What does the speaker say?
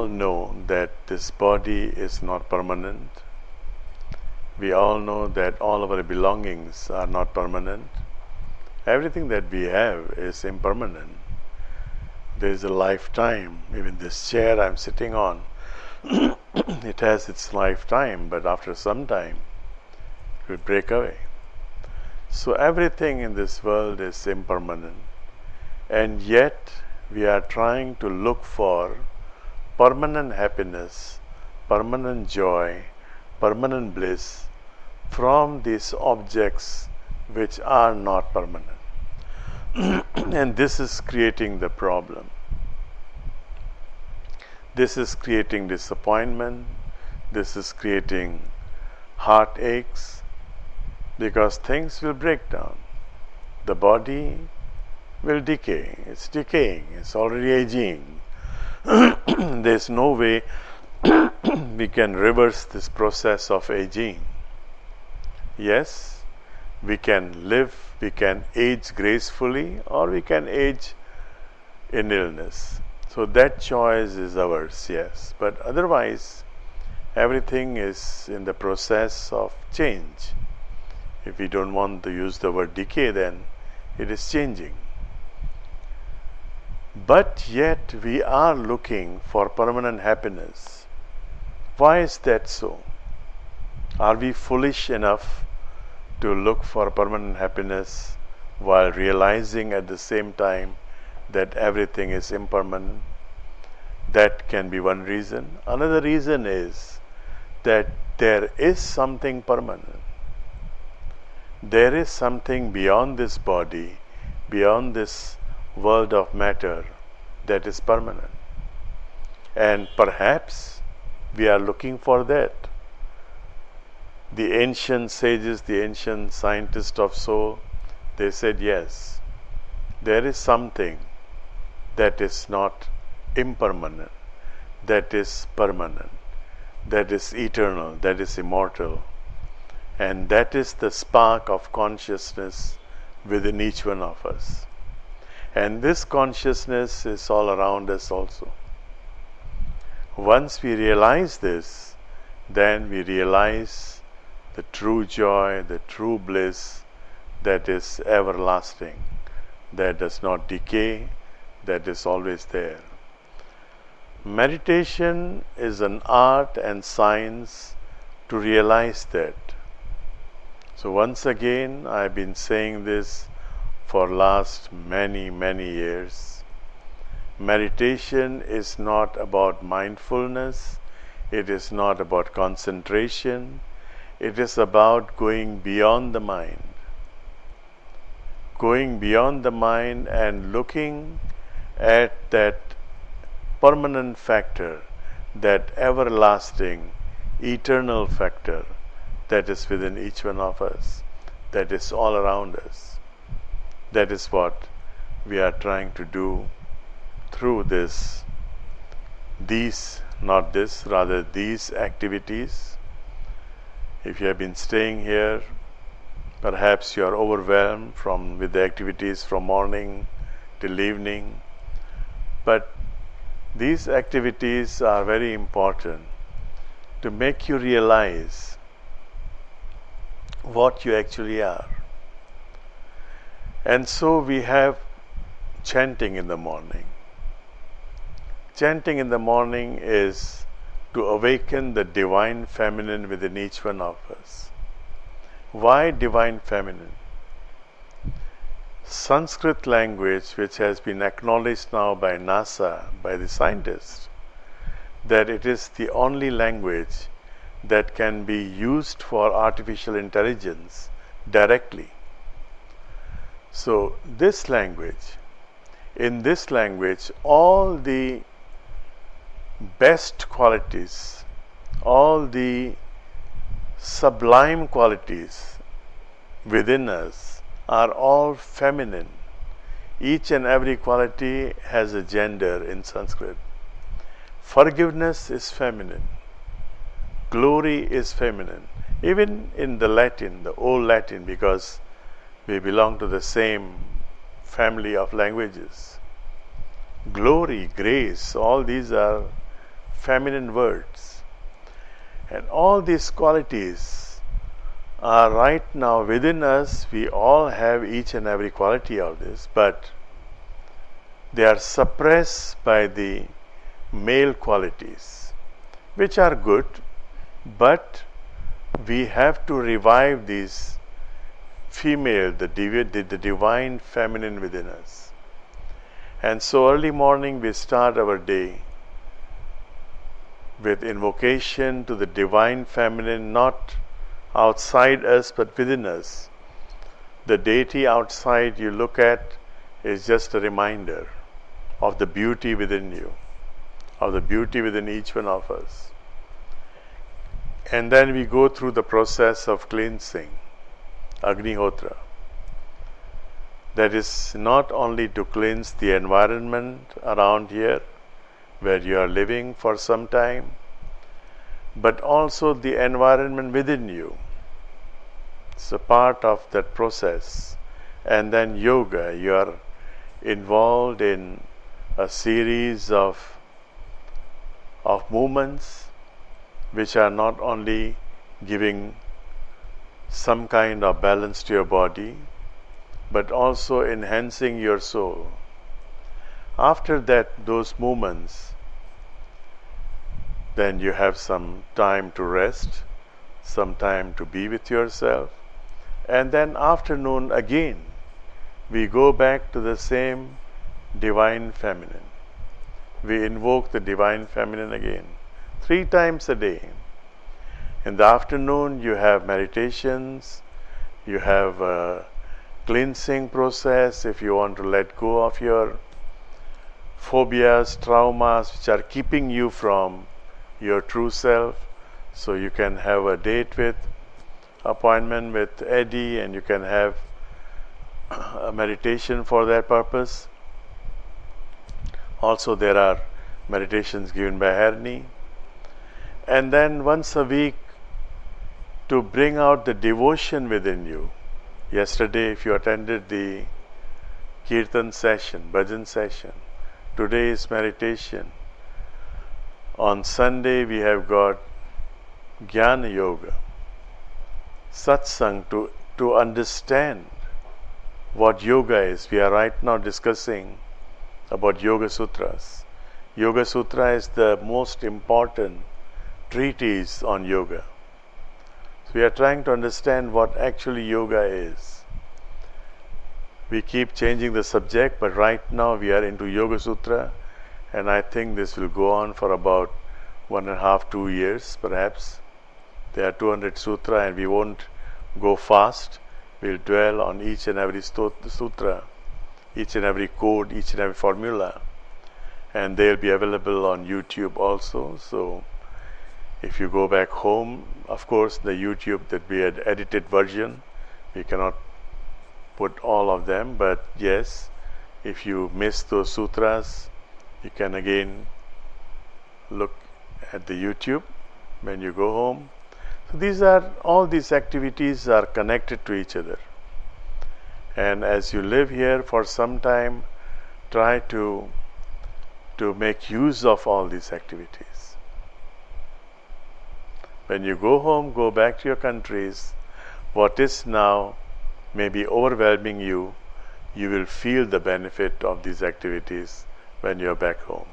all know that this body is not permanent. We all know that all of our belongings are not permanent. Everything that we have is impermanent. There is a lifetime. Even this chair I'm sitting on, it has its lifetime, but after some time it will break away. So everything in this world is impermanent, and yet we are trying to look for permanent happiness, permanent joy, permanent bliss from these objects which are not permanent. And this is creating the problem. This is creating disappointment. This is creating heartaches, because things will break down. The body will decay. It's decaying. It's already aging. There's no way we can reverse this process of aging. Yes, we can live, we can age gracefully, or we can age in illness. So that choice is ours, yes. But otherwise, everything is in the process of change. If we don't want to use the word decay, then it is changing. But yet we are looking for permanent happiness. Why is that so? Are we foolish enough to look for permanent happiness while realizing at the same time that everything is impermanent? That can be one reason. Another reason is that there is something permanent. There is something beyond this body, beyond this world of matter, that is permanent. And perhaps we are looking for that. The ancient sages, the ancient scientists of soul, they said yes, there is something that is not impermanent, that is permanent, that is eternal, that is immortal, and that is the spark of consciousness within each one of us. And this consciousness is all around us also. Once we realize this, then we realize the true joy, the true bliss that is everlasting, that does not decay, that is always there. Meditation is an art and science to realize that. So once again, I've been saying this for last many years. Meditation is not about mindfulness, it is not about concentration, it is about going beyond the mind. Going beyond the mind and looking at that permanent factor, that everlasting, eternal factor that is within each one of us, that is all around us. That is what we are trying to do through these activities. If you have been staying here, perhaps you are overwhelmed with the activities from morning till evening. But these activities are very important to make you realize what you actually are. And so we have chanting in the morning. Chanting in the morning is to awaken the divine feminine within each one of us. Why divine feminine? Sanskrit language, which has been acknowledged now by NASA, by the scientists, that it is the only language that can be used for artificial intelligence directly. So this language, in this language, all the best qualities, all the sublime qualities within us are all feminine. Each and every quality has a gender in Sanskrit. Forgiveness is feminine. Glory is feminine. Even in the Latin, the old Latin, because we belong to the same family of languages. Glory, grace, all these are feminine words. And all these qualities are right now within us. We all have each and every quality of this, but they are suppressed by the male qualities, which are good, but we have to revive these female, the divine feminine within us. And so early morning we start our day with invocation to the divine feminine, not outside us but within us. The deity outside you look at is just a reminder of the beauty within you, of the beauty within each one of us. And then we go through the process of cleansing, Agnihotra. That is not only to cleanse the environment around here where you are living for some time, but also the environment within you. It's a part of that process. And then yoga, you are involved in a series of movements which are not only giving some kind of balance to your body, but also enhancing your soul. After that, those movements, then you have some time to rest, some time to be with yourself, and then afternoon again, we go back to the same divine feminine. We invoke the divine feminine again, 3 times a day. In the afternoon, you have meditations, you have a cleansing process if you want to let go of your phobias, traumas which are keeping you from your true self. So you can have a appointment with Eddie, and you can have a meditation for that purpose. Also there are meditations given by Herni. And then once a week, to bring out the devotion within you. Yesterday, if you attended the Kirtan session, Bhajan session, today is meditation. On Sunday, we have got Jnana Yoga, Satsang, to understand what yoga is. We are right now discussing about Yoga Sutras. Yoga Sutra is the most important treatise on yoga. So we are trying to understand what actually yoga is. We keep changing the subject, but right now we are into Yoga Sutra, and I think this will go on for about 1.5 to 2 years perhaps. There are 200 sutra, and we won't go fast. We'll dwell on each and every sutra, each and every code, each and every formula, and they'll be available on YouTube also. So if you go back home, of course the YouTube that we had edited version, we cannot put all of them, but yes, if you miss those sutras, you can again look at the YouTube when you go home. So all these activities are connected to each other, and as you live here for some time, try to make use of all these activities. When you go home, go back to your countries, what is now may be overwhelming you, you will feel the benefit of these activities when you are back home.